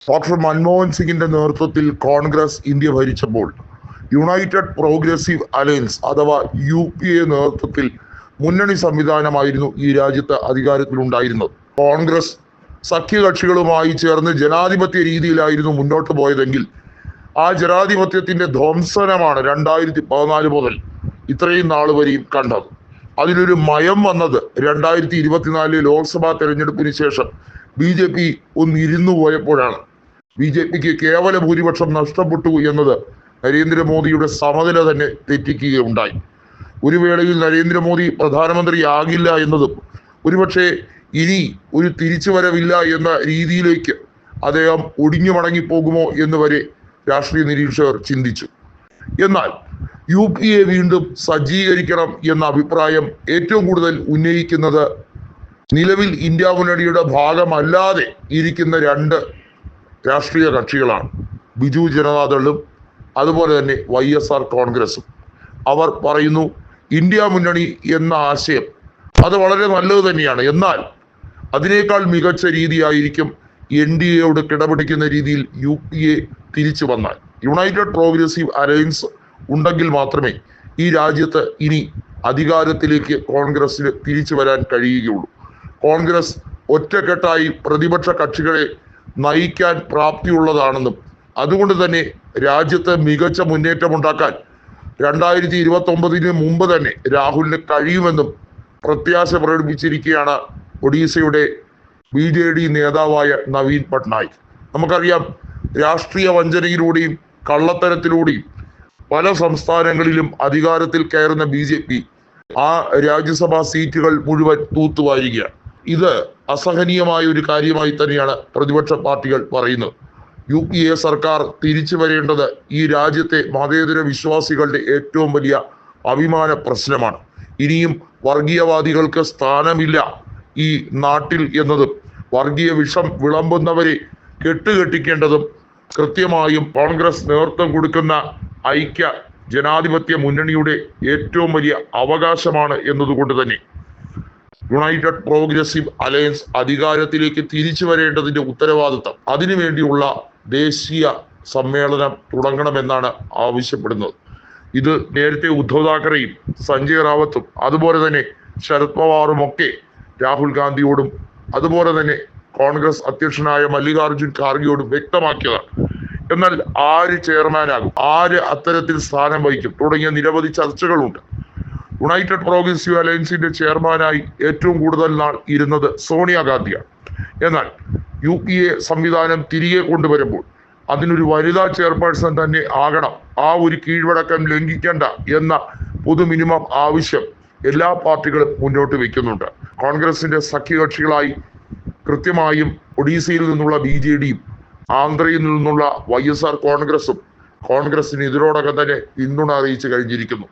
Doctor Manmohan സിംഗിന്റെ നേതൃത്വത്തിൽ Congress India ഭരിച്ചപ്പോൾ യുണൈറ്റഡ് പ്രോഗ്രസീവ് അലയൻസ് അഥവാ UPA നേതൃത്വത്തിൽ മുന്നണി സംവിധാനമായിരുന്നു ഈ രാജ്യത്ത് അധികാരത്തിലുണ്ടായിരുന്നത്. കോൺഗ്രസ് സഖ്യകക്ഷികളുമായി ചേർന്ന് ജനാധിപത്യ രീതിയിലായിരുന്നു മുന്നോട്ട് പോയതെങ്കിൽ ആ ജനാധിപത്യത്തിന്റെ ധ്വംസനമാണ് 2014 മുതൽ ഇത്രയും നാൾ വരെയും കണ്ടത്. അതിലൊരു മയം വന്നത് 2024 ലോക്സഭാ തെരഞ്ഞെടുപ്പിന് ശേഷം BJP ഒന്ന് ഇരുന്നു പോയപ്പോഴാണ്. BJPക്ക് കേവല ഭൂരിപക്ഷം നഷ്ടപ്പെട്ടു എന്നത് നരേന്ദ്രമോദിയുടെ സമനില തന്നെ തെറ്റിക്കുകയുണ്ടായി. ഒരു വേളയിൽ നരേന്ദ്രമോദി പ്രധാനമന്ത്രിയാകില്ല എന്നതും ഒരുപക്ഷെ ഇനി ഒരു തിരിച്ചുവരവില്ല എന്ന രീതിയിലേക്ക് അദ്ദേഹം ഒടിഞ്ഞു മടങ്ങിപ്പോകുമോ എന്ന് വരെ രാഷ്ട്രീയ നിരീക്ഷകർ ചിന്തിച്ചു. എന്നാൽ UPA വീണ്ടും സജ്ജീകരിക്കണം എന്ന അഭിപ്രായം ഏറ്റവും കൂടുതൽ ഉന്നയിക്കുന്നത് നിലവിൽ ഇന്ത്യ മുന്നണിയുടെ ഭാഗമല്ലാതെ ഇരിക്കുന്ന രണ്ട് രാഷ്ട്രീയ കക്ഷികളാണ്, ബിജു ജനതാദളും അതുപോലെ തന്നെ YSR കോൺഗ്രസും. അവർ പറയുന്നു ഇന്ത്യ മുന്നണി എന്ന ആശയം അത് വളരെ നല്ലത് തന്നെയാണ്, എന്നാൽ അതിനേക്കാൾ മികച്ച രീതിയായിരിക്കും NDAയോട് കിടപിടിക്കുന്ന രീതിയിൽ UPA തിരിച്ചു വന്നാൽ. യുണൈറ്റഡ് പ്രോഗ്രസീവ് അലയൻസ് ഉണ്ടെങ്കിൽ മാത്രമേ ഈ രാജ്യത്ത് ഇനി അധികാരത്തിലേക്ക് കോൺഗ്രസിന് തിരിച്ചു വരാൻ കഴിയുകയുള്ളൂ. കോൺഗ്രസ് ഒറ്റക്കെട്ടായി പ്രതിപക്ഷ കക്ഷികളെ നയിക്കാൻ പ്രാപ്തിയുള്ളതാണെന്നും അതുകൊണ്ട് തന്നെ രാജ്യത്ത് മികച്ച മുന്നേറ്റമുണ്ടാക്കാൻ 2029 മുമ്പ് തന്നെ രാഹുലിന് കഴിയുമെന്നും പ്രത്യാശ പ്രകടിപ്പിച്ചിരിക്കുകയാണ് ഒഡീസയുടെ BJD നേതാവായ നവീൻ പട്നായിക്. നമുക്കറിയാം, രാഷ്ട്രീയ വഞ്ചനയിലൂടെയും കള്ളത്തരത്തിലൂടെയും പല സംസ്ഥാനങ്ങളിലും അധികാരത്തിൽ കയറുന്ന BJP ആ രാജ്യസഭാ സീറ്റുകൾ മുഴുവൻ തൂത്തുവാരുകയാണ്. ഇത് അസഹനീയമായ ഒരു കാര്യമായി തന്നെയാണ് പ്രതിപക്ഷ പാർട്ടികൾ പറയുന്നത്. UPA സർക്കാർ തിരിച്ചു വരേണ്ടത് ഈ രാജ്യത്തെ മതേതര വിശ്വാസികളുടെ ഏറ്റവും വലിയ അഭിമാന പ്രശ്നമാണ്. ഇനിയും വർഗീയവാദികൾക്ക് സ്ഥാനമില്ല ഈ നാട്ടിൽ എന്നതും വർഗീയ വിഷം വിളമ്പുന്നവരെ കെട്ടുകെട്ടിക്കേണ്ടതും കൃത്യമായും കോൺഗ്രസ് നേതൃത്വം കൊടുക്കുന്ന ഐക്യ ജനാധിപത്യ മുന്നണിയുടെ ഏറ്റവും വലിയ അവകാശമാണ് എന്നതുകൊണ്ട് തന്നെ യുണൈറ്റഡ് പ്രോഗ്രസീവ് അലയൻസ് അധികാരത്തിലേക്ക് തിരിച്ചു വരേണ്ടതിന്റെ ഉത്തരവാദിത്തം അതിനുവേണ്ടിയുള്ള ദേശീയ സമ്മേളനം തുടങ്ങണമെന്നാണ് ആവശ്യപ്പെടുന്നത്. ഇത് നേരത്തെ ഉദ്ധവ് താക്കറെയും സഞ്ജയ് റാവത്തും അതുപോലെ തന്നെ ശരത് പവാറും ഒക്കെ രാഹുൽ ഗാന്ധിയോടും അതുപോലെ തന്നെ കോൺഗ്രസ് അധ്യക്ഷനായ മല്ലികാർജുൻ ഖാർഗെയോടും വ്യക്തമാക്കിയതാണ്. എന്നാൽ ആര് ചെയർമാനാകും, ആര് അത്തരത്തിൽ സ്ഥാനം വഹിക്കും തുടങ്ങിയ നിരവധി ചർച്ചകളുണ്ട്. യുണൈറ്റഡ് പ്രോഗ്രസീവ് അലയൻസിന്റെ ചെയർമാനായി ഏറ്റവും കൂടുതൽ നാൾ ഇരുന്നത് സോണിയാഗാന്ധിയാണ്. എന്നാൽ UPA സംവിധാനം തിരികെ കൊണ്ടുവരുമ്പോൾ അതിനൊരു വനിതാ ചെയർപേഴ്സൺ തന്നെ ആകണം, ആ ഒരു കീഴ്വഴക്കം ലംഘിക്കേണ്ട എന്ന പൊതു മിനിമം ആവശ്യം എല്ലാ പാർട്ടികളും മുന്നോട്ട് വെക്കുന്നുണ്ട്. കോൺഗ്രസിന്റെ സഖ്യകക്ഷികളായി കൃത്യമായും ഒഡീസയിൽ നിന്നുള്ള BJDയും ആന്ധ്രയിൽ നിന്നുള്ള YSR കോൺഗ്രസും കോൺഗ്രസിന് ഇതിനോടകം തന്നെ പിന്തുണ അറിയിച്ചു കഴിഞ്ഞിരിക്കുന്നു.